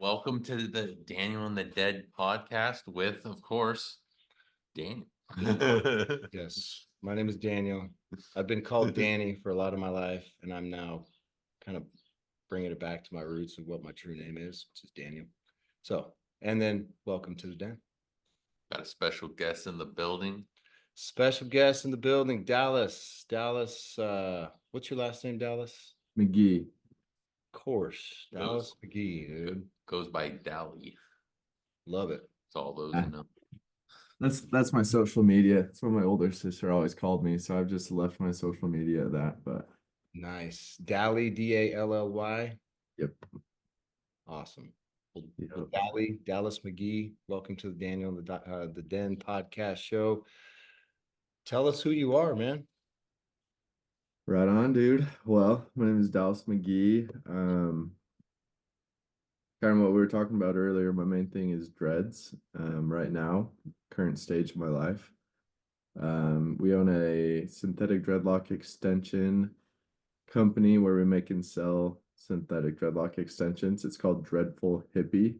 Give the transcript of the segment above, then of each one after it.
Welcome to the Daniel and the Dead podcast with, of course, Daniel. Yes, my name is Daniel. I've been called Danny for a lot of my life, and I'm now kind of bringing it back to my roots of what my true name is, which is Daniel. So, and then welcome to the den. Got a special guest in the building. Special guest in the building, Dallas. Dallas, what's your last name, Dallas? McGee. Of course, Dallas McGee, dude. Goes by Dally. Love it. It's all those who know. That's my social media. That's what my older sister always called me. So I've just left my social media at that. But Nice. Dally, Dally. yep. Awesome. Well, Yep. Dallas McGee, welcome to the Daniel and the Den podcast show. Tell us who you are, man. Right on, dude. Well, my name is Dallas McGee. Kind of what we were talking about earlier. My main thing is dreads. Right now, current stage of my life. We own a synthetic dreadlock extension company where we make and sell synthetic dreadlock extensions. It's called Dreadful Hippie.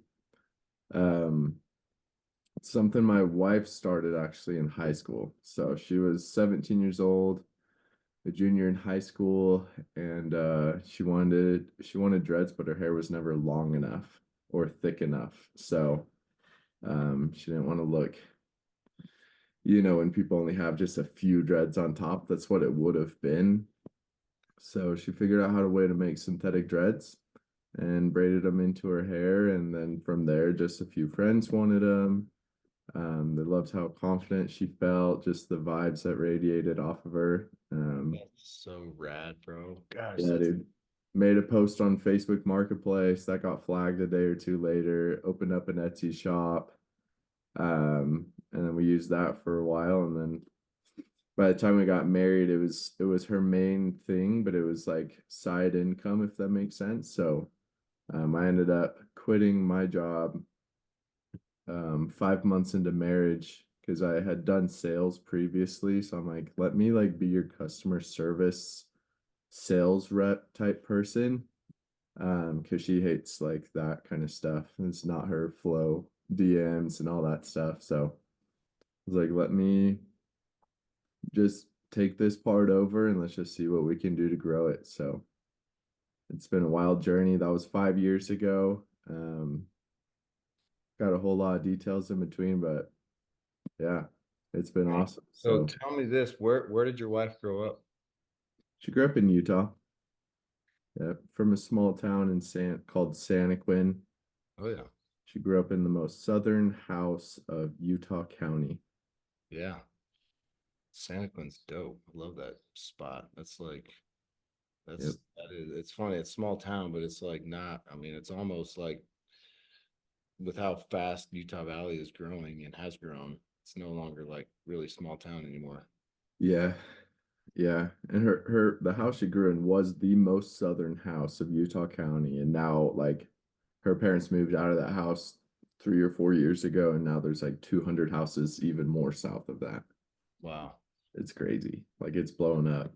Something my wife started actually in high school. So she was 17 years old, a junior in high school, and she wanted dreads, but her hair was never long enough or thick enough. So she didn't want to look, when people only have just a few dreads on top, that's what it would have been. So she figured out how to way to make synthetic dreads and braided them into her hair. And then from there, just a few friends wanted them. They loved how confident she felt, just the vibes that radiated off of her. That's so rad, bro. Gosh, Yeah, dude. Made a post on Facebook Marketplace that got flagged a day or two later, opened up an Etsy shop. And then we used that for a while. And then by the time we got married, it was her main thing, but it was like side income, if that makes sense. So I ended up quitting my job 5 months into marriage because I had done sales previously. So I'm like, let me like be your customer service sales rep type person. Because she hates like that kind of stuff. It's not her flow, DMs and all that stuff. So I was like, let me just take this part over and let's just see what we can do to grow it. So it's been a wild journey. That was 5 years ago. Got a whole lot of details in between, but yeah, it's been awesome. So So tell me this, where did your wife grow up? she grew up in Utah. Yeah, from a small town in called Santaquin. Oh yeah. She grew up in the most southern house of Utah County. Yeah. Santa Quinn's dope. I love that spot. Yep. It's funny. It's small town, but it's like not, I mean, it's almost like with how fast Utah Valley is growing and has grown, it's no longer like really small town anymore. Yeah. Yeah. And the house she grew in was the most southern house of Utah County. And now like her parents moved out of that house 3 or 4 years ago, and now there's like 200 houses even more south of that. Wow. It's crazy. Like it's blowing up.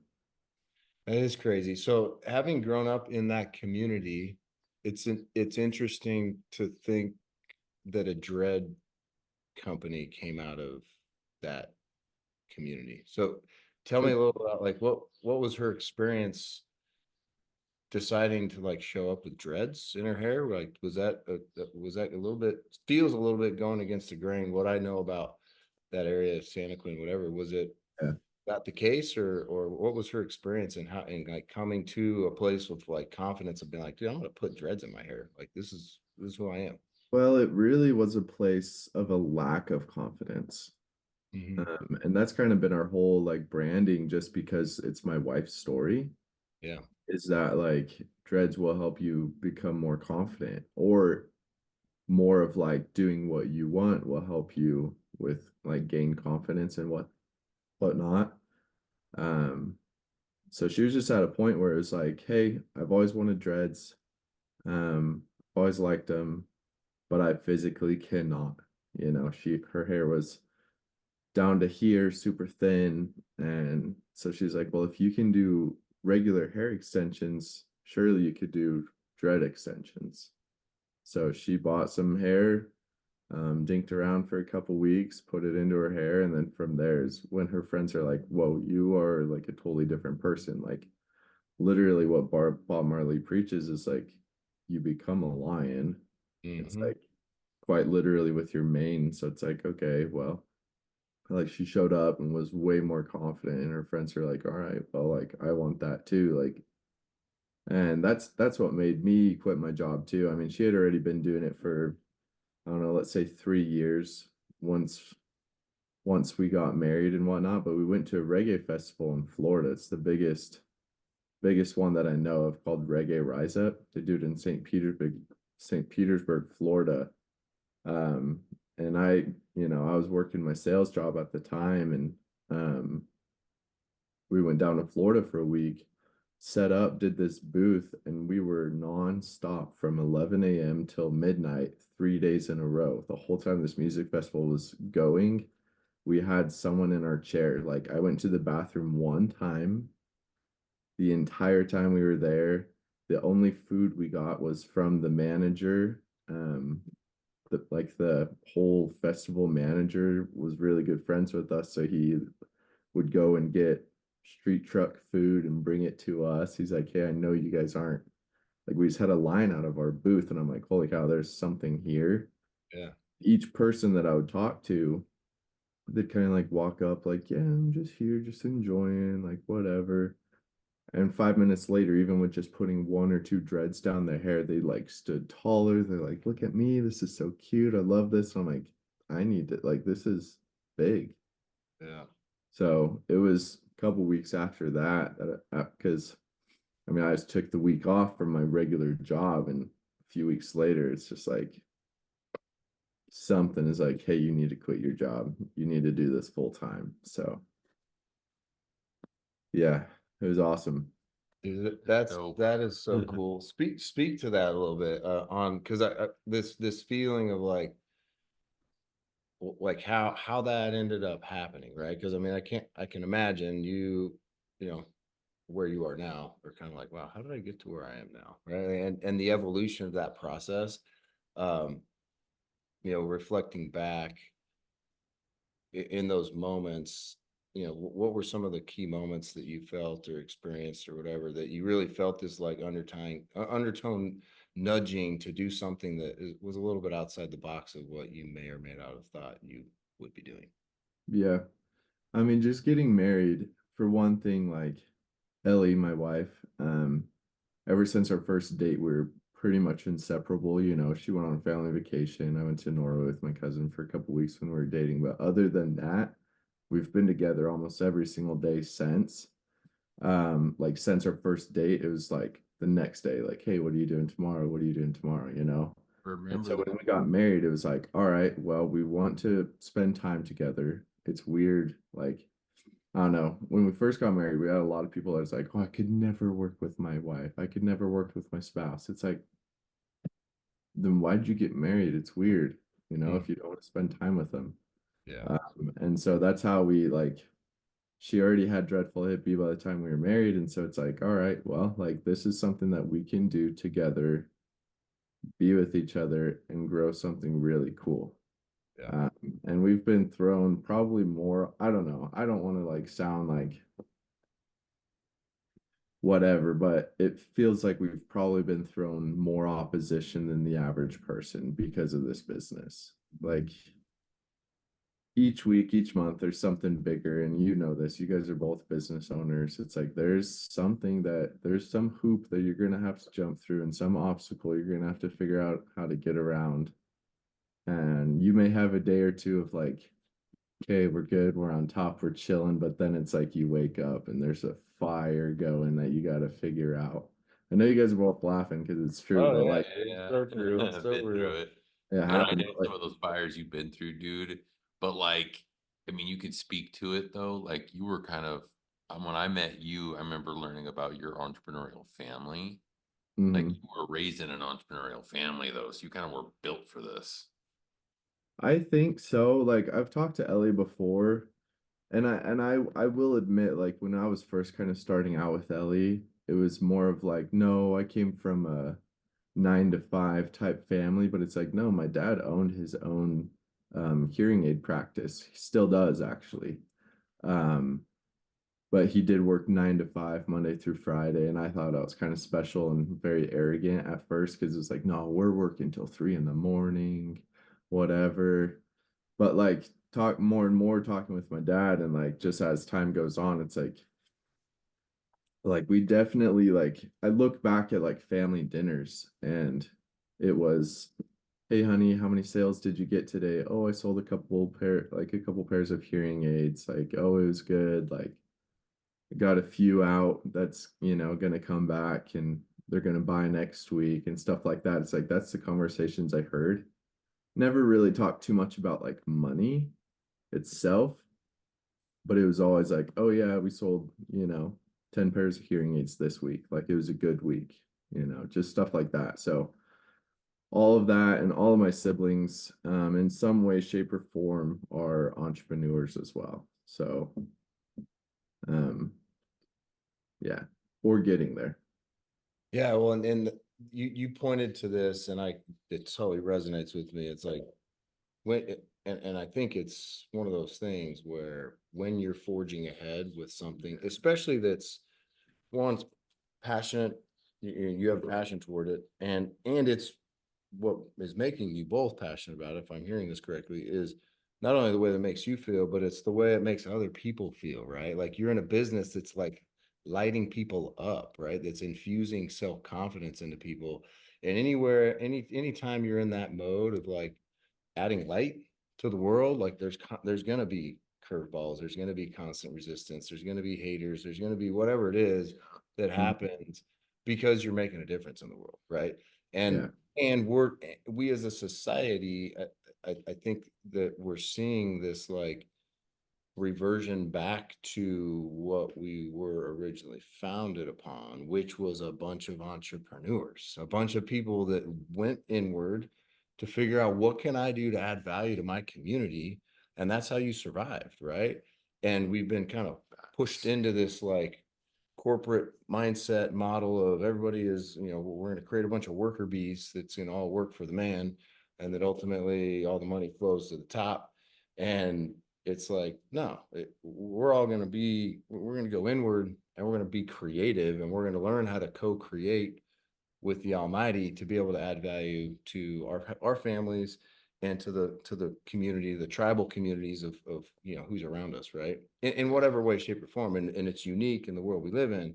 That is crazy. So having grown up in that community, it's interesting to think that a dread company came out of that community. So tell me a little about like what was her experience deciding to like show up with dreads in her hair? Like was that a little bit feels a little bit going against the grain what I know about that area of Santa Quinn, whatever. Was it Yeah. that the case or what was her experience and how and like coming to a place with like confidence of being like, dude, I'm gonna put dreads in my hair. Like this is who I am. Well, it really was a place of a lack of confidence. Mm-hmm. And that's kind of been our whole like branding, just because it's my wife's story, Yeah. is that like dreads will help you become more confident, or more of like doing what you want will help you with like gain confidence and whatnot. Um, so she was just at a point where it was like, hey, I've always wanted dreads. Always liked them, but I physically cannot. Her hair was down to here, super thin. And so she's like, well, if you can do regular hair extensions, surely you could do dread extensions. So she bought some hair, dinked around for a couple weeks, put it into her hair, and then from there is when her friends are like, "Whoa, you are like a totally different person." Like literally what Bob Marley preaches is like you become a lion. It's Mm-hmm. like quite literally with your mane. So it's like, okay, well, like she showed up and was way more confident, and her friends are like, all right, well, like I want that too. Like, and that's what made me quit my job too. I mean, she had already been doing it for, I don't know, let's say 3 years once we got married and whatnot, but we went to a reggae festival in Florida. It's the biggest one that I know of called Reggae Rise Up. They do it in St. Petersburg, Florida. Um, and I was working my sales job at the time, and we went down to Florida for a week, set up, did this booth, and we were nonstop from 11 a.m. till midnight, 3 days in a row. The whole time this music festival was going, we had someone in our chair. Like I went to the bathroom one time the entire time we were there. The only food we got was from the manager. The whole festival manager was really good friends with us, so he would go and get street truck food and bring it to us. He's like, "Hey, I know you guys aren't like we just had a line out of our booth," and I'm like, "Holy cow, there's something here." Yeah. Each person that I would talk to, they'd kind of like walk up, like, "Yeah, I'm just here, just enjoying, like whatever." And 5 minutes later, even with just putting one or two dreads down their hair, they like stood taller. They're like, "Look at me. This is so cute. I love this." And I'm like, I need to, like, this is big. Yeah. So it was a couple weeks after that, because I mean, I just took the week off from my regular job. And a few weeks later, it's just like something is like, "Hey, you need to quit your job. You need to do this full time." So yeah, it was awesome. Dude, So that is so cool. Speak to that a little bit on because I this feeling of like how that ended up happening, right? Because I mean, I can imagine you know where you are now, are kind of like, wow, how did I get to where I am now, right? And the evolution of that process, um, reflecting back in those moments, what were some of the key moments that you felt or experienced or whatever that you really felt this like undertone nudging to do something that was a little bit outside the box of what you may or may not have thought you would be doing. Yeah. I mean, just getting married, for one thing, like Ellie, my wife, ever since our first date, we are pretty much inseparable. She went on family vacation. I went to Norway with my cousin for a couple weeks when we were dating. But other than that, we've been together almost every single day since. Like since our first date, it was like the next day, like, "Hey, what are you doing tomorrow? What are you doing tomorrow?" And so remember, when we got married, it was like, all right, well, we want to spend time together. It's weird, like I don't know. When we first got married, we had a lot of people that was like, "Oh, I could never work with my wife. I could never work with my spouse." It's like, then why did you get married? It's weird, Mm, if you don't want to spend time with them. yeah. And so that's how we like. She already had dreadful hippie by the time we were married, and so it's like, all right, well, like this is something that we can do together, be with each other, and grow something really cool. Yeah. Um, and we've been thrown probably more. I don't know. I don't want to like sound like whatever, but it feels like we've probably been thrown more opposition than the average person because of this business. Like each week, each month, there's something bigger. And you know this, you guys are both business owners. It's like there's some hoop that you're going to have to jump through and some obstacle you're going to have to figure out how to get around. And you may have a day or two of like, okay, we're good, we're on top, we're chilling, but then it's like you wake up and there's a fire going that you got to figure out. I know you guys are both laughing because it's true, Oh but yeah, like it's yeah, so true, I've so been through real. it. it And I happened. know Like, some of those fires you've been through, dude. But like, I mean, you could speak to it though. Like you were kind of, when I met you, I remember learning about your entrepreneurial family. Like mhm. you were raised in an entrepreneurial family though, so you kind of were built for this. I think so. Like I've talked to Ellie before, and I will admit, like when I was first kind of starting out with Ellie, it was more of like, no, I came from 9 to 5 type family, but it's like, no, my dad owned his own hearing aid practice. He still does actually. Um, but he did work 9 to 5 Monday through Friday, and I thought that was kind of special and very arrogant at first because it was like, no, we're working till 3 in the morning, whatever. But like talk more and more talking with my dad, and like just as time goes on, it's like we definitely like I look back at like family dinners and it was, hey honey, how many sales did you get today? Oh, I sold a couple pairs of hearing aids. Like, oh, it was good. Like I got a few out that's, gonna come back and they're gonna buy next week and stuff like that. It's like that's the conversations I heard. Never really talked too much about like money itself, but it was always like, oh yeah, we sold, 10 pairs of hearing aids this week. Like it was a good week, just stuff like that. So all of that and all of my siblings, in some way, shape, or form are entrepreneurs as well. So, um, yeah, we're getting there. Yeah, well, and you pointed to this, and it totally resonates with me. It's like and I think it's one of those things where when you're forging ahead with something, especially that's one's passionate, you have passion toward it, and it's what is making you both passionate about it, if I'm hearing this correctly, is not only the way that makes you feel, but it's the way it makes other people feel, right? Like you're in a business that's like lighting people up, right? That's infusing self-confidence into people. And anywhere, anytime you're in that mode of like adding light to the world, like there's going to be curveballs, there's going to be constant resistance, there's going to be haters, there's going to be whatever it is that Mhm. happens because you're making a difference in the world, right? and Yeah. and we as a society, I think that we're seeing this like reversion back to what we were originally founded upon, which was a bunch of entrepreneurs, a bunch of people that went inward to figure out what can I do to add value to my community. And that's how you survived, right? And we've been kind of pushed into this like corporate mindset model of everybody is, we're going to create a bunch of worker bees that's going to all work for the man, and that ultimately all the money flows to the top. And it's like, no, we're all going to we're going to go inward, and we're going to be creative, and we're going to learn how to co-create with the Almighty to be able to add value to our families and to the community, the tribal communities of who's around us, right? In whatever way, shape, or form. And it's unique in the world we live in.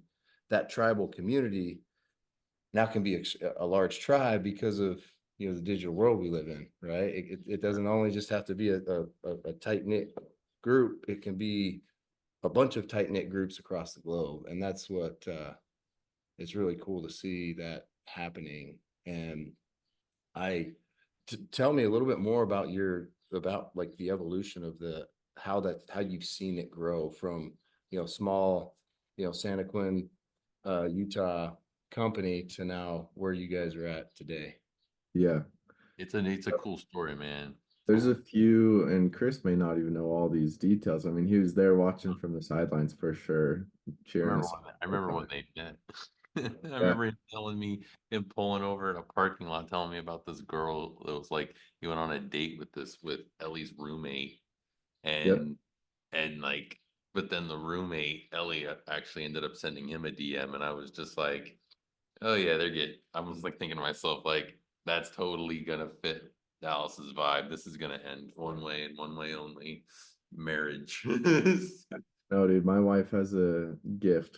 That tribal community now can be a large tribe because of the digital world we live in, right? It doesn't only just have to be a tight knit group. It can be a bunch of tight knit groups across the globe, and that's what it's really cool to see that happening. And I tell me a little bit more about about like the evolution of the how you've seen it grow from small Santa Quinn, Utah company to now where you guys are at today. Yeah. It's a cool story, man. There's a So few, and Chris may not even know all these details. I mean, he was there watching from the sidelines for sure, cheering us I all the remember when time. they met. I Yeah. remember him telling me, him pulling over in a parking lot, telling me about this girl that was like he went on a date with Ellie's roommate, Yep. and like, but then the roommate Ellie actually ended up sending him a DM, and I was just like, oh yeah, I was like thinking to myself, like, that's totally gonna fit Dallas's vibe. This is gonna end one way and one way only, marriage. No, dude, my wife has a gift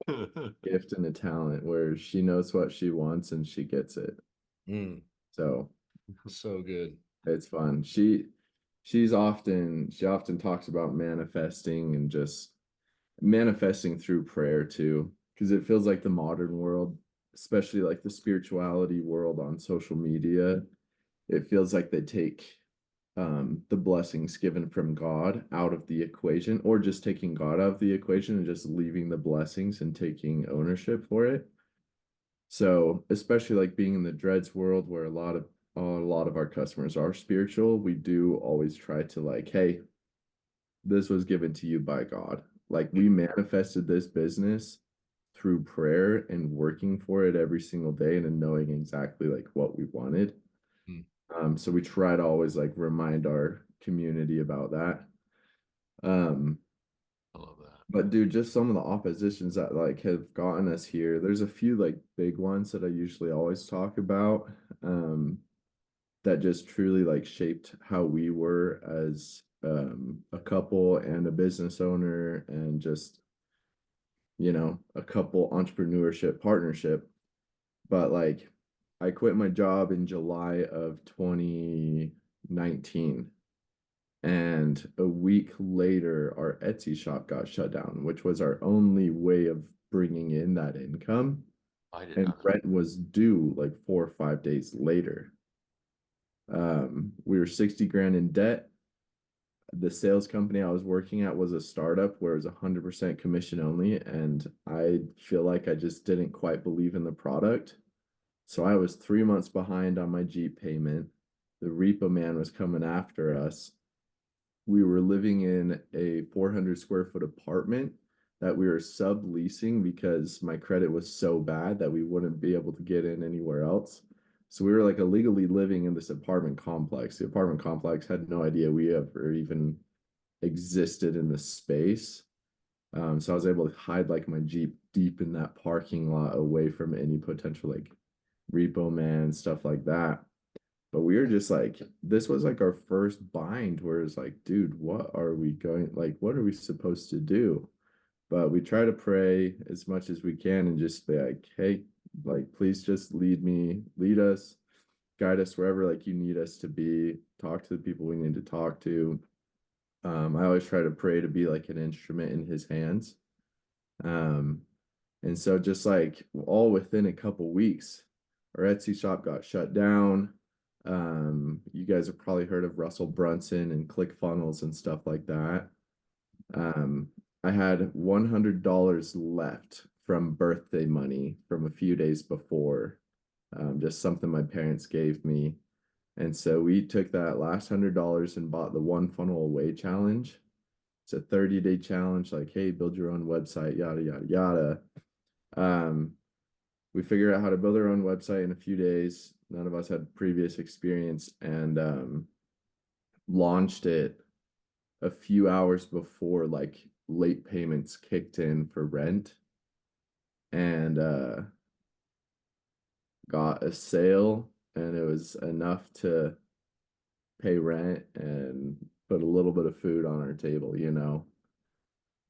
and a talent where she knows what she wants and she gets it. Mm, So so good. it's fun. She often talks about manifesting and just manifesting through prayer too, because it feels like the modern world, especially like the spirituality world on social media, it feels like they take the blessings given from God out of the equation, or just taking God out of the equation and just leaving the blessings and taking ownership for it. So, especially like being in the dreads world where a lot of our customers are spiritual, we do always try to like, hey, this was given to you by God. Like we manifested this business through prayer and working for it every single day and then knowing exactly like what we wanted. Hmm. So we try to always like remind our community about that. Um, I love that. but dude, just some of the oppositions that like have gotten us here. There's a few like big ones that I usually always talk about. That just truly like shaped how we were as a couple and a business owner and just a couple entrepreneurship partnership. But like I quit my job in July of 2019, and a week later our Etsy shop got shut down, which was our only way of bringing in that income, I did and not know. rent was due like 4 or 5 days later. We were 60 grand in debt. The sales company I was working at was a startup where it was 100% commission only, and I feel like I just didn't quite believe in the product. So I was 3 months behind on my Jeep payment. The repo man was coming after us. We were living in a 400 square foot apartment that we were subleasing because my credit was so bad that we wouldn't be able to get in anywhere else. So we were like illegally living in this apartment complex. The apartment complex had no idea we ever even existed in the space. So I was able to hide like my Jeep deep in that parking lot away from any potential like repo man, stuff like that. But we were just like, this was like our first bind where it's like, dude, what are we going, like, what are we supposed to do? But we try to pray as much as we can and just be like, hey, like, please just lead us, guide us wherever like you need us to be, talk to the people we need to talk to. I always try to pray to be like an instrument in his hands. Um, and so just like all within a couple weeks, our Etsy shop got shut down. You guys have probably heard of Russell Brunson and ClickFunnels and stuff like that. Um, I had $100 left from birthday money from a few days before, just something my parents gave me. And so we took that last $100 and bought the One Funnel Away challenge. It's a 30-day challenge, like, hey, build your own website, yada, yada, yada. Um, we figured out how to build our own website in a few days. None of us had previous experience, and launched it a few hours before like late payments kicked in for rent, and got a sale, and it was enough to pay rent and put a little bit of food on our table.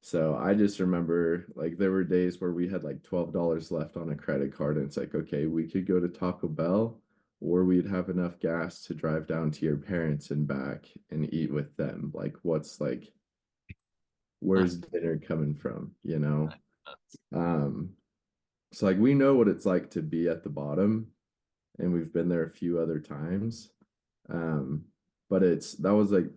So I just remember like there were days where we had like $12 left on a credit card, and it's like, okay, we could go to Taco Bell, or we'd have enough gas to drive down to your parents and back and eat with them. Like, where's dinner coming from? Um, so like we know what it's like to be at the bottom, and we've been there a few other times. Um, but that was like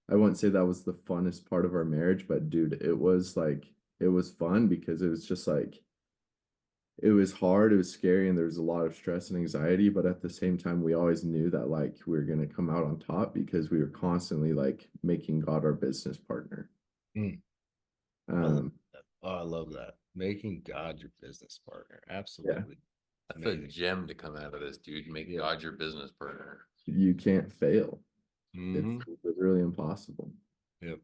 I wouldn't say that was the funnest part of our marriage, but dude, it was fun because it was just like it was hard, it was scary, and there was a lot of stress and anxiety, but at the same time we always knew that like we were gonna come out on top because we were constantly like making God our business partner. Hmm. I love Um, that. Oh, I love that. Making God your business partner. yeah, Absolutely. That's a Amazing. gem to come out of this, dude. Make God your business partner. you can't fail. It's Hmm. literally impossible. Yep.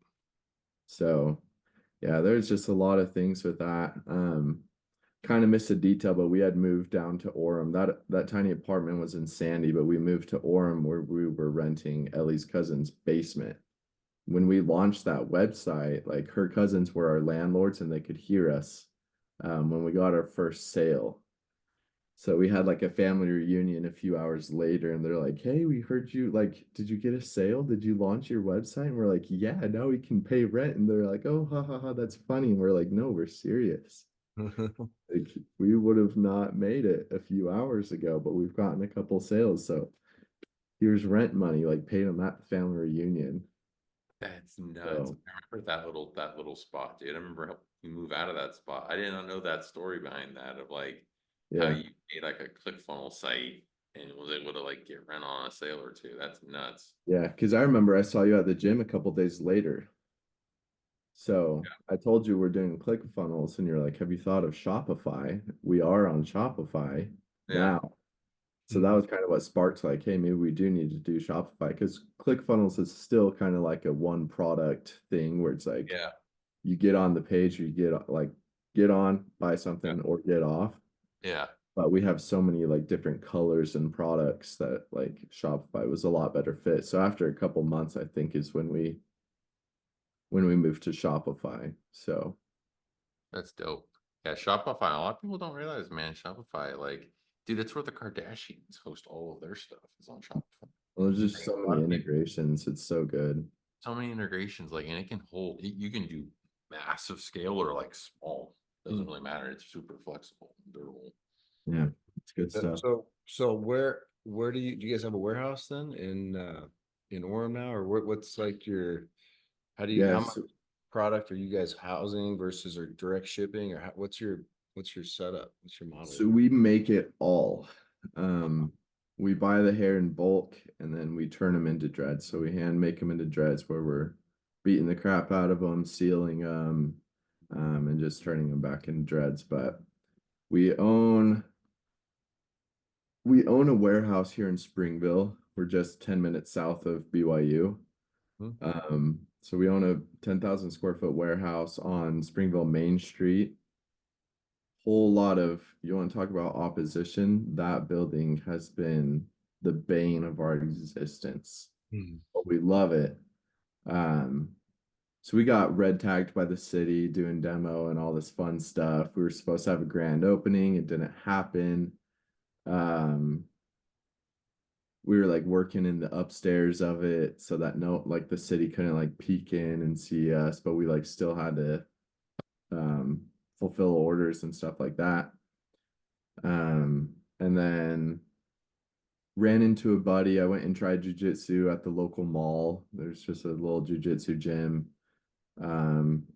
So yeah, there's just a lot of things with that. Kind of missed a detail, but we had moved down to Orem. That tiny apartment was in Sandy, but we moved to Orem where we were renting Ellie's cousin's basement. When we launched that website, like her cousins were our landlords and they could hear us when we got our first sale. So we had like a family reunion a few hours later, and they're like, "Hey, we heard you. Like, did you get a sale? Did you launch your website?" And we're like, "Yeah, now we can pay rent." And they're like, "Oh, ha ha ha, that's funny." And we're like, "No, we're serious. Like, we would have not made it a few hours ago, but we've gotten a couple sales. So here's rent money, like paid them at the family reunion." That's nuts. So I remember that little spot, dude. I remember how you move out of that spot. I did not know that story behind that of like how yeah, you made like a ClickFunnels site and was able to like get rent on a sale or two. That's nuts. yeah. Because I remember I saw you at the gym a couple days later. So I told you we're doing ClickFunnels, and you're like, have you thought of Shopify? We are on Shopify Yeah. now. So that was kind of what sparked like, hey, maybe we do need to do Shopify, because ClickFunnels is still kind of like a one product thing where it's like Yeah. you get on the page, you get on, buy Yeah. something or get off. Yeah. But we have so many like different colors and products that like Shopify was a lot better fit. So after a couple months, I think is when we moved to Shopify. So That's dope. Yeah, Shopify. A lot of people don't realize, man, Shopify, like, dude, that's where the Kardashians host all of their stuff is on Shopify. well, there's just Right? so A lot many of people, integrations. It's so good. so many integrations, like, and it can hold, you can do massive scale or like small. Doesn't really matter. It's super flexible and durable. Yeah, it's good stuff. So where do you guys have a warehouse then in Orem now, or what's like your, how much Yes. product are you guys housing versus or direct shipping, or what's your setup? What's your model? So we make it all. We buy the hair in bulk and then we turn them into dreads. So we hand make them into dreads where we're beating the crap out of them, sealing them, and just turning them back into dreads. But we own we own a warehouse here in Springville. We're just 10 minutes south of BYU. Hmm? So we own a 10,000 square foot warehouse on Springville Main Street. Whole lot of, you want to talk about opposition? That building has been the bane of our existence, Hmm. but we love it. Um, so we got red tagged by the city doing demo and all this fun stuff. We were supposed to have a grand opening, it didn't happen. Um, we were like working in the upstairs of it so that no, like the city couldn't like peek in and see us, but we like still had to um fulfill orders and stuff like that. And then ran into a buddy. I went and tried jujitsu at the local mall. There's just a little jujitsu gym.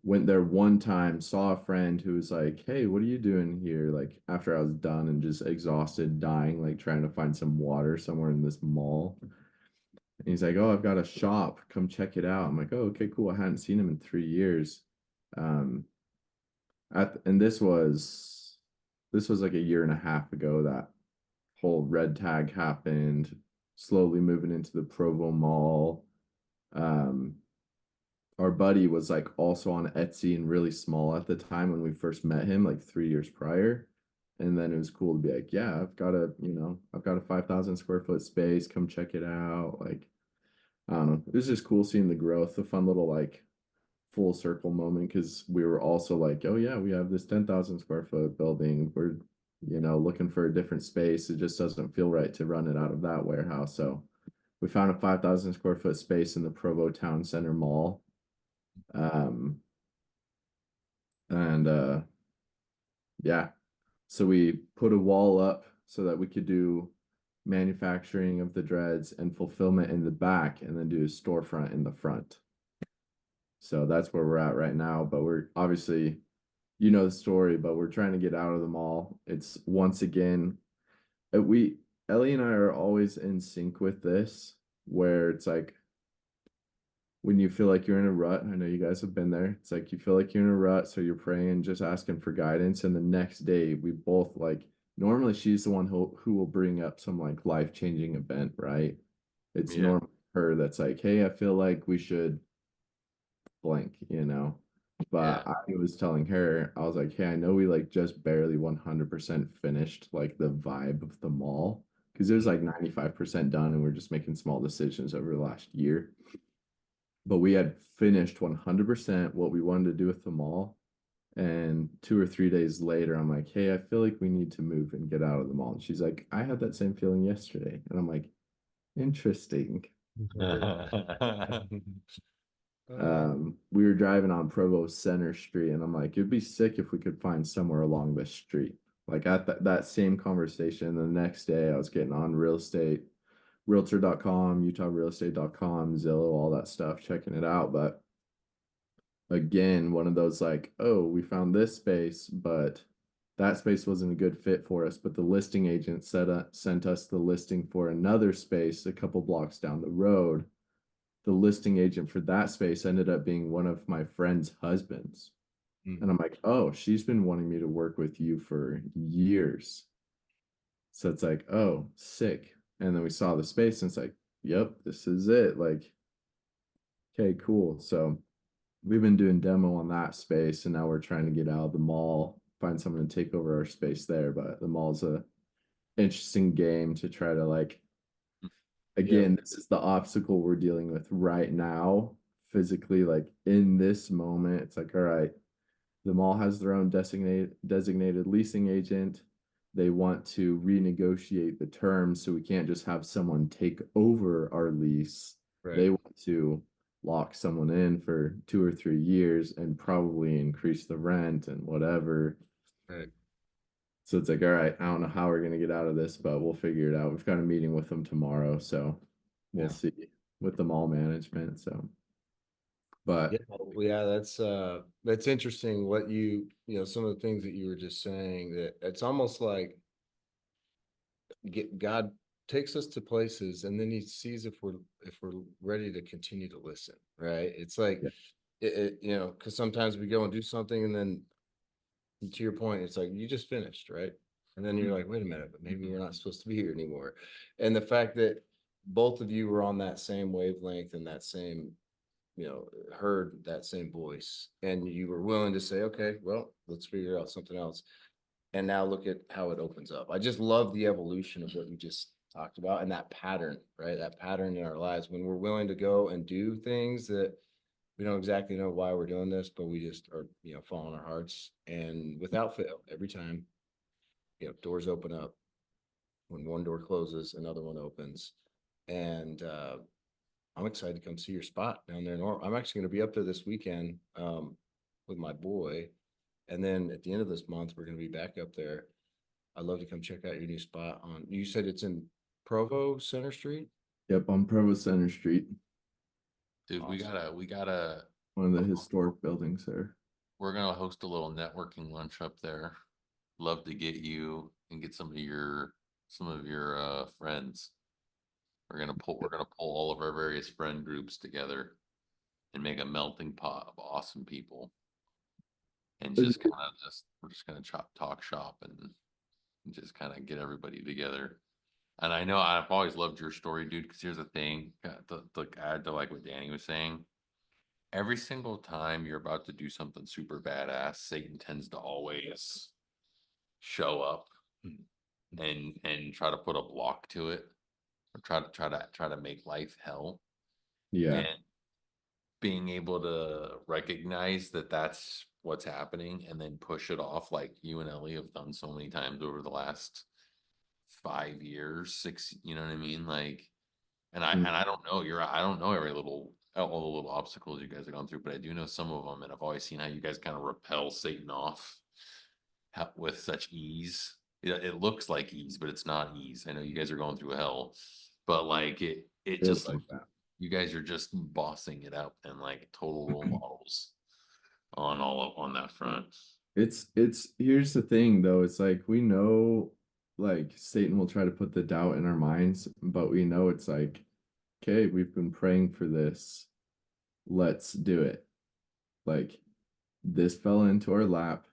Went there one time, saw a friend who was like, "Hey, what are you doing here?" Like after I was done and just exhausted, dying, like trying to find some water somewhere in this mall. And he's like, "Oh, I've got a shop. Come check it out." I'm like, "Oh, okay, cool." I hadn't seen him in 3 years. Um, and this was like a year and a half ago that whole red tag happened, slowly moving into the Provo Mall. Um, our buddy was like also on Etsy and really small at the time when we first met him, like 3 years prior. And then it was cool to be like, yeah, I've got a 5,000 square foot space. Come check it out. Like, I don't know. It was just cool seeing the growth, the fun little like full circle moment, because we were also like, oh yeah, we have this 10,000 square foot building. We're, looking for a different space. It just doesn't feel right to run it out of that warehouse. So we found a 5,000 square foot space in the Provo Town Center Mall. Um, and Yeah, so we put a wall up so that we could do manufacturing of the dreads and fulfillment in the back, and then do a storefront in the front. So that's where we're at right now. But we're obviously, the story, but we're trying to get out of the mall. It's once again, we, Ellie and I are always in sync with this, where it's like when you feel like you're in a rut. I know you guys have been there. It's like you feel like you're in a rut, so you're praying, just asking for guidance. And the next day, we both like, normally she's the one who will bring up some like life-changing event, right? It's Yeah. normally her that's like, hey, I feel like we should blank. Yeah. But I was telling her, I was like, hey, I know we like just barely 100% finished like the vibe of the mall, because it was like 95% done and we're just making small decisions over the last year. But we had finished 100% what we wanted to do with the mall. And 2 or 3 days later, I'm like, hey, I feel like we need to move and get out of the mall. And she's like, I had that same feeling yesterday. And I'm like, interesting. We were driving on Provo Center Street, and I'm like, it'd be sick if we could find somewhere along this street. Like at that same conversation, the next day I was getting on real estate, realtor.com, utahrealestate.com, Zillow, all that stuff, checking it out. But again, one of those like, oh, we found this space, but that space wasn't a good fit for us. But the listing agent sent us the listing for another space a couple blocks down the road the listing agent for that space ended up being one of my friend's husbands. And I'm like, oh, she's been wanting me to work with you for years. So it's like, oh, sick. And then we saw the space and it's like, yep, this is it. Like, okay, cool. So we've been doing demo on that space and now we're trying to get out of the mall, find someone to take over our space there. But the mall's a interesting game to try to like, again, this is the obstacle we're dealing with right now, physically, like in this moment. It's like, all right, the mall has their own designated leasing agent. They want to renegotiate the terms, so we can't just have someone take over our lease. Right. They want to lock someone in for 2 or 3 years and probably increase the rent and whatever. Right. So it's like, all right, I don't know how we're gonna get out of this, but we'll figure it out. We've got a meeting with them tomorrow, so we'll Yeah. see with the mall management. So, but Yeah, well, yeah, that's interesting what some of the things that you were just saying, that it's almost like God takes us to places and then he sees if we're ready to continue to listen, right? It's like yeah, because sometimes we go and do something and then to your point, it's like you just finished, right? And then you're like, wait a minute, but maybe we're not supposed to be here anymore. And the fact that both of you were on that same wavelength and that same heard that same voice, and you were willing to say, okay, well, let's figure out something else. And now look at how it opens up. I just love the evolution of what you just talked about and that pattern, right? That pattern in our lives when we're willing to go and do things that we don't exactly know why we're doing this, but we just are, following our hearts. And without fail, every time, doors open up. When one door closes, another one opens. And I'm excited to come see your spot down there in I'm actually going to be up there this weekend with my boy. And then at the end of this month, we're going to be back up there. I'd love to come check out your new spot you said it's in Provo Center Street? yep, on Provo Center Street, Dude, Awesome. we gotta, one of the historic buildings there. we're gonna host a little networking lunch up there. Love to get you and get some of your friends. We're gonna pull all of our various friend groups together and make a melting pot of awesome people. And just kind of we're just gonna talk shop and just kind of get everybody together. And I know I've always loved your story, dude, because here's the thing, to add to like what Danny was saying. Every single time you're about to do something super badass, Satan tends to always show up and try to put a block to it, or try to make life hell. Yeah, And being able to recognize that that's what's happening and then push it off, like you and Ellie have done so many times over the last 5 years, six, you know what I mean? Like, mm, and I don't know, I don't know all the little obstacles you guys have gone through, but I do know some of them, and I've always seen how you guys kind of repel Satan off with such ease. It looks like ease, but it's not ease. I know you guys are going through hell, but like it feels just like that. you guys are just bossing it up and like total role models on that front. It's here's the thing though, it's like we know like Satan will try to put the doubt in our minds, but we know it's like, okay, we've been praying for this. Let's do it. Like this fell into our lap.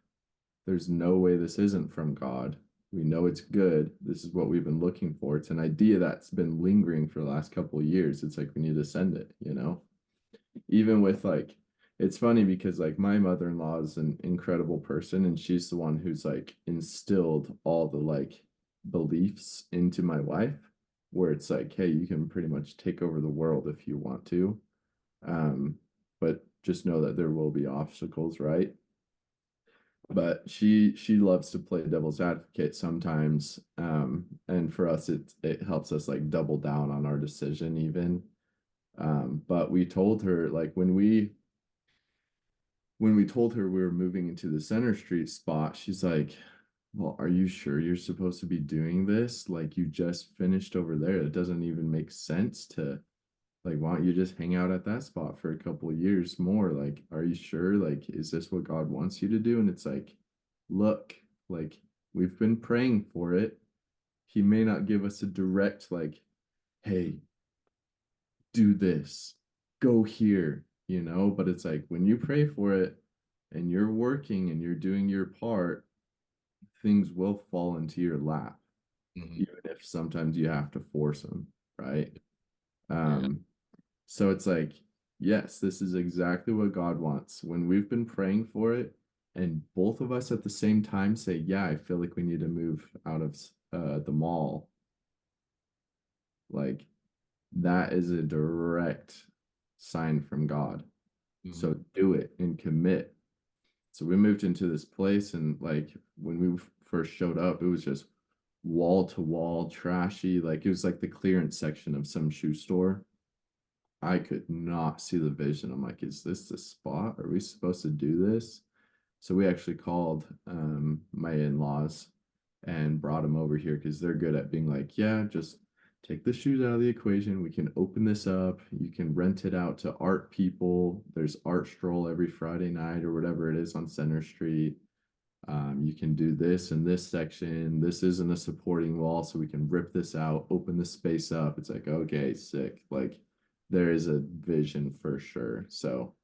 There's no way this isn't from God. We know it's good. This is what we've been looking for. It's an idea that's been lingering for the last couple of years. It's like we need to send it, you know? Even with like, it's funny because like my mother-in-law is an incredible person and she's the one who's like instilled all the like beliefs into my wife, where it's like, hey, you can pretty much take over the world if you want to. But just know that there will be obstacles, right? But she loves to play devil's advocate sometimes. And for us it helps us like double down on our decision even. But we told her like when we told her we were moving into the Center Street spot, she's like, well, are you sure you're supposed to be doing this? Like you just finished over there. It doesn't even make sense to like, why don't you just hang out at that spot for a couple of years more? Like, are you sure? Like, is this what God wants you to do? And it's like, look, like we've been praying for it. He may not give us a direct like, hey, do this. go here, but it's like when you pray for it and you're working and you're doing your part, things will fall into your lap, Mhm. even if sometimes you have to force them, right? Yeah. So it's like, yes, this is exactly what God wants. When we've been praying for it, and both of us at the same time say, yeah, I feel like we need to move out of the mall, like that is a direct sign from God. So Mhm. do it and commit. So we moved into this place, and like when we first showed up, it was just wall to wall, trashy. Like it was like the clearance section of some shoe store. I could not see the vision. I'm like, is this the spot? Are we supposed to do this? So we actually called my in-laws and brought them over here because they're good at being like, yeah, just take the shoes out of the equation. We can open this up. You can rent it out to art people. There's art stroll every Friday night or whatever it is on Center Street. You can do this in this section. This isn't a supporting wall, so we can rip this out, open the space up. It's like, okay, sick. Like there is a vision for sure. So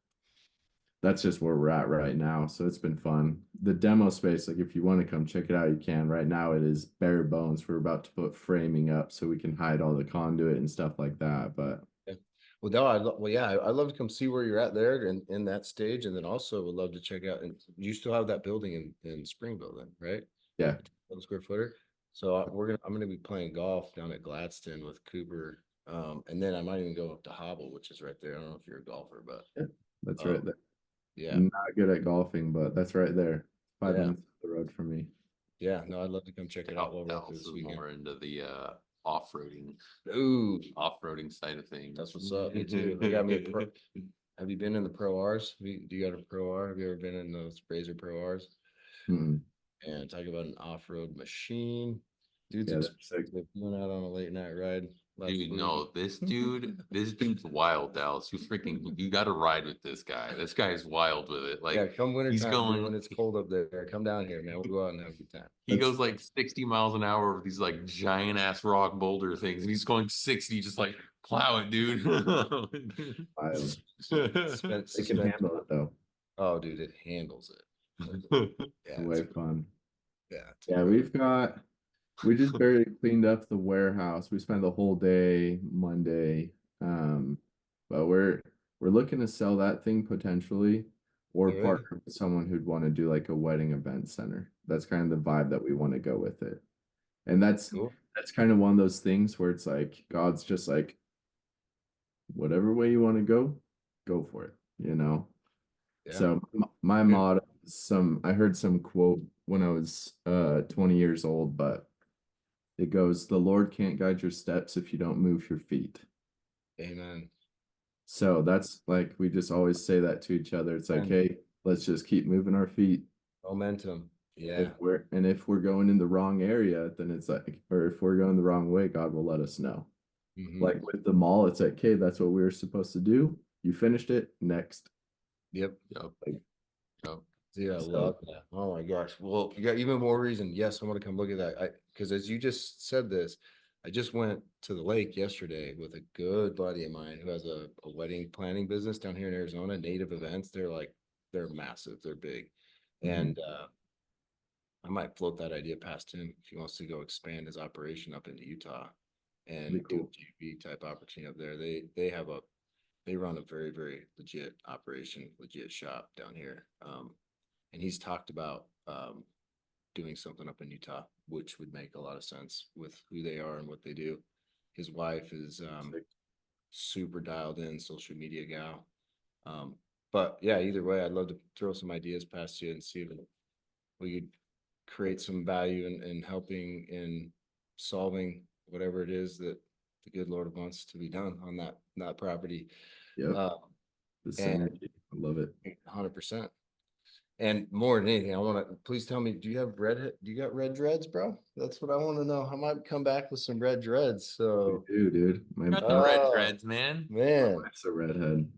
that's just where we're at right now. So it's been fun. The demo space, like if you want to come check it out, you can. Right now it is bare bones. We're about to put framing up so we can hide all the conduit and stuff like that. But Yeah. Well, no, well, yeah, I'd love to come see where you're at there in that stage, and then also would love to check out. And you still have that building in Springville, then, right? yeah, 1 square footer. So I'm gonna be playing golf down at Gladstone with Cooper, and then I might even go up to Hobble, which is right there. I don't know if you're a golfer, but yeah, that's right um, there. yeah, Not good at golfing, but that's right there. 5 minutes yeah, up the road from me. yeah. No, I'd love to come check it out while we're up there Dallas this is weekend. more into the off-roading Ooh, off-roading side of things. that's what's up. Me too. They got me a pro. Have you been in the Pro Rs? Do you got a Pro R? Have you ever been in those Razor Pro Rs? Mm, And talk about an off-road machine. Dude's yeah, that's sick. expensive. Went out on a late night ride last Dude, week. no, this dude's wild, Dallas. You got to ride with this guy. This guy is wild with it. Yeah, Like come winter he's time, dude, going, when it's cold up there. Come down here, man. We'll go out and have a good time. he That's goes like 60 miles an hour with these like giant ass rock boulder things, and he's going 60, just like plow it, dude. wild. Suspense, They can suspense. handle it though. Oh, dude, it handles it. Yeah, Way fun. it's Yeah, incredible. we just barely cleaned up the warehouse. We spent the whole day Monday. Um, but we're looking to sell that thing potentially or All right. partner with someone who'd want to do like a wedding event center. That's kind of the vibe that we want to go with it. And Cool. that's kind of one of those things where it's like God's just like whatever way you want to go for it. Yeah. So my motto is I heard some quote when I was 20 years old, but it goes, the Lord can't guide your steps if you don't move your feet. Amen. So that's like we just always say that to each other. It's like, And hey, let's just keep moving our feet. momentum. Yeah. If we're going in the wrong area, then it's like, or if we're going the wrong way, God will let us know. Hmm. Like with the mall, it's like, okay, that's what we were supposed to do. You finished it. Next. Yep. Yep, Like Yeah, I so, love that. Oh my gosh. Well, you got even more reason. Yes, I want to come look at that. Because as you just said this, I just went to the lake yesterday with a good buddy of mine who has a wedding planning business down here in Arizona, Native Events. They're massive, they're big. mhm, And I might float that idea past him if he wants to go expand his operation up into Utah be and do cool. a GV type opportunity up there. They run a very, very legit operation, legit shop down here. And he's talked about doing something up in Utah, which would make a lot of sense with who they are and what they do. His wife is Sick. super dialed in social media gal. But yeah, either way, I'd love to throw some ideas past you and see if we could create some value in helping in solving whatever it is that the good Lord wants to be done on that property. Yep. Uh, The and synergy. I love it. 100%. And more than anything, I want to please tell me, do you got red dreads, bro? That's what I want to know. I might come back with some red dreads. We So, do, dude. got the red oh dreads, man. man, Wife's a redhead.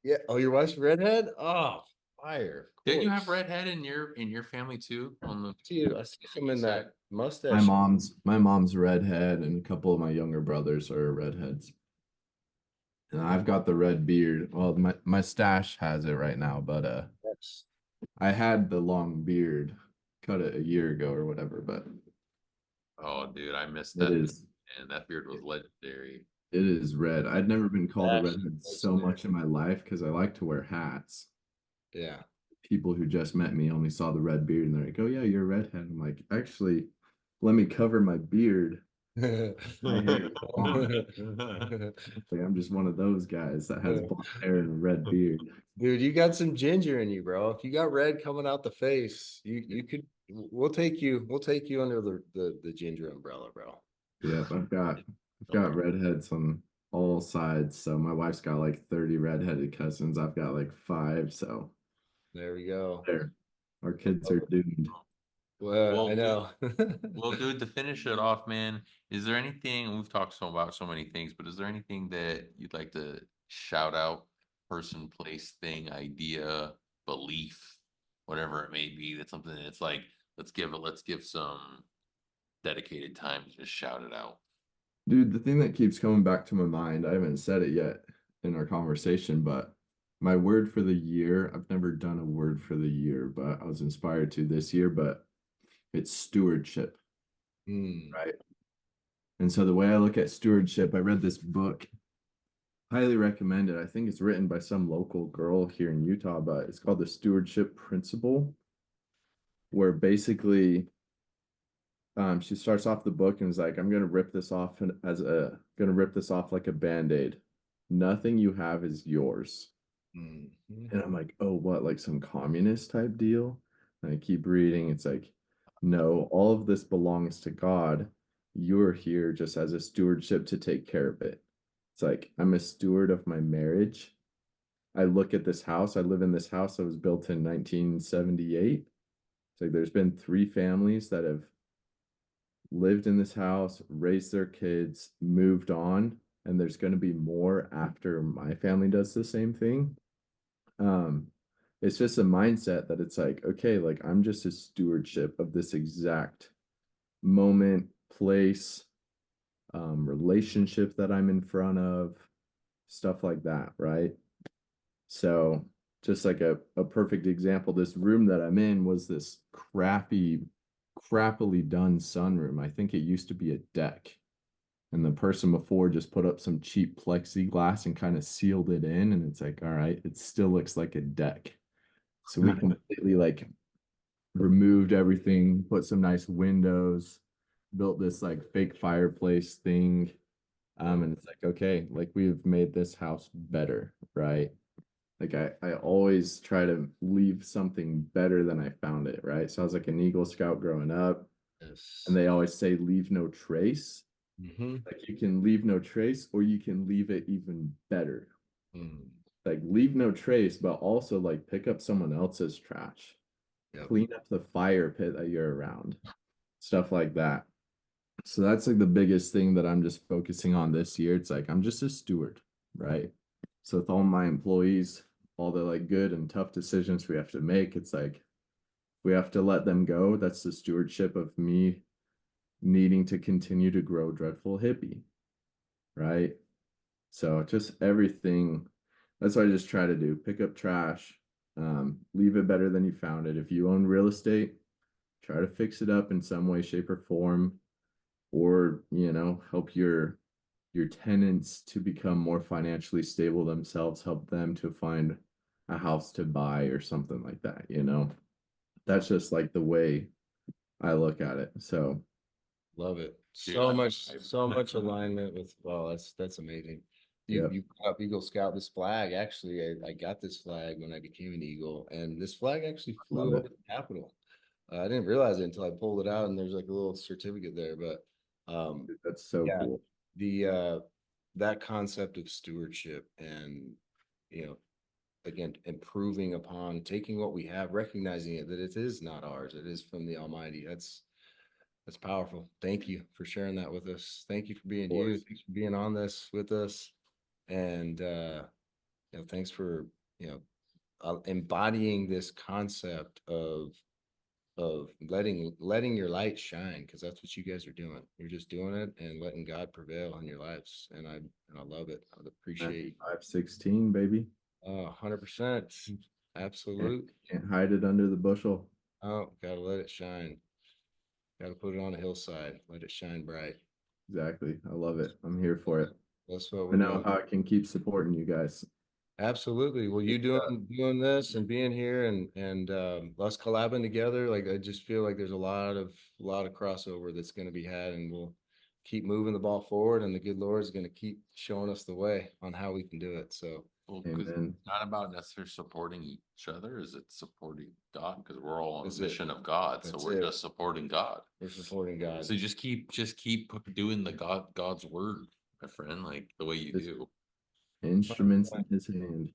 yeah. Oh, your wife's redhead? Oh, fire, of Didn't you have course. redhead in your family too? On the Dude, I see him in side? that My mustache. mom's my mom's redhead, and a couple of my younger brothers are redheads. And I've got the red beard. Well, my stash has it right now, but Yes. I had the long beard, cut it a year ago or whatever, but Oh, dude, I missed it that. is And that beard was legendary. it is red. I'd never been called a That's redhead so legendary. much in my life because I like to wear hats. Yeah. People who just met me only saw the red beard and they're like, "Oh yeah, you're a redhead." I'm like, actually, let me cover my beard. My hair is blonde. Like, I'm just one of those guys that has blonde hair and a red beard. Dude, you got some ginger in you, bro. If you got red coming out the face, you could we'll take you under the ginger umbrella, bro. Yep, I've got redheads on all sides. So my wife's got like 30 redheaded cousins. I've got like five. So There we go. there, our kids are doomed. Well, I Well, know. well, dude, to finish it off, man, is there anything we've talked so about so many things, but is there anything that you'd like to shout out, person, place, thing, idea, belief, whatever it may be, that's something that's like, let's give some dedicated time to just shout it out. Dude, the thing that keeps coming back to my mind, I haven't said it yet in our conversation, but my word for the year, I've never done a word for the year, but I was inspired to this year, but it's stewardship, Hmm. right? And so the way I look at stewardship, I read this book, highly recommend it. I think it's written by some local girl here in Utah, but it's called The Stewardship Principle, where basically she starts off the book and is like, I'm gonna rip this off gonna rip this off like a band-aid. Nothing you have is yours. Mhm. And I'm like, oh, what, like some communist type deal? And I keep reading, it's like, no, all of this belongs to God. You're here just as a stewardship to take care of it. It's like, I'm a steward of my marriage. I look at this house, I live in this house that was built in 1978. It's like there's been three families that have lived in this house, raised their kids, moved on, and there's going to be more after my family does the same thing. Um, it's just a mindset that it's like, okay, like I'm just a stewardship of this exact moment, place, relationship that I'm in front of, stuff like that, right? So just like a perfect example, this room that I'm in was this crappily done sunroom. I think it used to be a deck. And the person before just put up some cheap plexiglass and kind of sealed it in. And it's like, all right, it still looks like a deck. So we completely like removed everything, put some nice windows, built this like fake fireplace thing. And it's like, okay, like we've made this house better, right? Like I always try to leave something better than I found it, right? So I was like an Eagle Scout growing up, and Yes. they always say leave no trace. Hmm. Like you can leave no trace or you can leave it even better. Mm. Like leave no trace, but also like pick up someone else's trash, Yep. clean up the fire pit that you're around, stuff like that. So that's like the biggest thing that I'm just focusing on this year. It's like I'm just a steward, right? So with all my employees, all the like good and tough decisions we have to make, it's like we have to let them go. That's the stewardship of me needing to continue to grow Dreadful Hippie, right? So just everything. That's what I just try to do. Pick up trash, leave it better than you found it. If you own real estate, try to fix it up in some way, shape, or form, or help your tenants to become more financially stable themselves, help them to find a house to buy or something like that. That's just like the way I look at it. So Love it. Dude, So much alignment with, well, that's amazing. You yep. you put up Eagle Scout, this flag. Actually, I got this flag when I became an Eagle, and this flag actually Love flew it. over the Capitol. I didn't realize it until I pulled it out, and there's like a little certificate there. But That's so yeah, cool. the that concept of stewardship and you know again improving upon taking what we have, recognizing it that it is not ours, it is from the Almighty. That's powerful. Thank you for sharing that with us. Thank you for Of being you. course. Thanks for being on this with us. And thanks for embodying this concept of of letting your light shine, because that's what you guys are doing. You're just doing it and letting God prevail in your lives. And I love it. I appreciate 5:16, baby. 100%. Absolute. Can't hide it under the bushel. Oh, gotta let it shine. Gotta put it on a hillside. Let it shine bright. Exactly. I love it. I'm here for it. That's what I we're know doing. how I can keep supporting you guys. Absolutely. Well, you doing this and being here and us collabing together, like I just feel like there's a lot of crossover that's going to be had, and we'll keep moving the ball forward, and the good Lord is going to keep showing us the way on how we can do it. So Well, because Amen. it's not about necessarily supporting each other, is it supporting God? Because we're all on That's the it. mission of God, so That's we're it. just supporting God. we're supporting God. So just keep doing the God's word, my friend, like the way you Just- do. Instruments in his hand.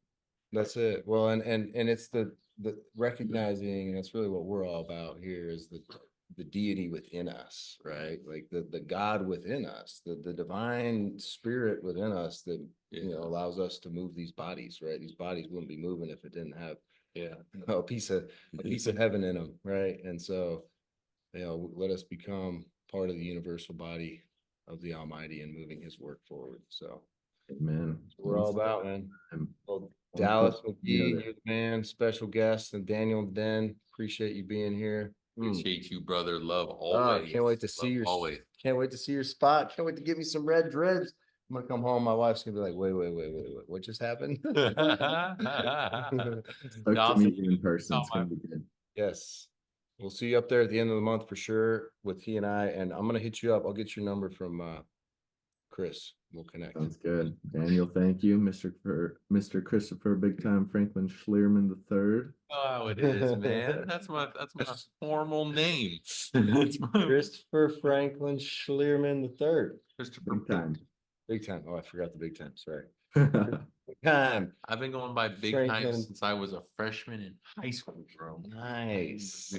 That's it. Well, and it's the recognizing, and that's really what we're all about here, is the deity within us, right? Like the God within us, the divine spirit within us that Yeah. allows us to move these bodies, right? These bodies wouldn't be moving if it didn't have Yeah. a piece of heaven in them, right? And so, let us become part of the universal body of the Almighty and moving His work forward. So Amen. that's what we're all about, man. time. Well, One Dallas foot in the McGee, other. you're the man, special guest, and Daniel Den, appreciate you being here. Appreciate you, brother. Love Oh, always. can't wait to see Love your always. can't wait to see your spot. Can't wait to give me some red dreads. I'm gonna come home. My wife's gonna be like, wait, what just happened? Stoked to meet you in person. It's gonna be good. Yes. We'll see you up there at the end of the month for sure with he and I. And I'm gonna hit you up. I'll get your number from Chris. We'll connect. Sounds good. Daniel, thank you. Mr. Christopher Big Time Franklin Schlierman III. Oh, it is, man. That's my formal name. That's my Christopher Franklin Schlierman III. Christopher Big time. Big time. Oh, I forgot the big time. Sorry. That's Big time. I've been going by big Franklin. time since I was a freshman in high school, bro. Nice.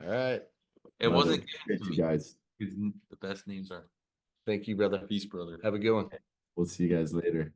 All right. It wasn't Great, given to you me. guys. 'Cause the best names are Thank you, brother. peace, brother. Have a good one. We'll see you guys later.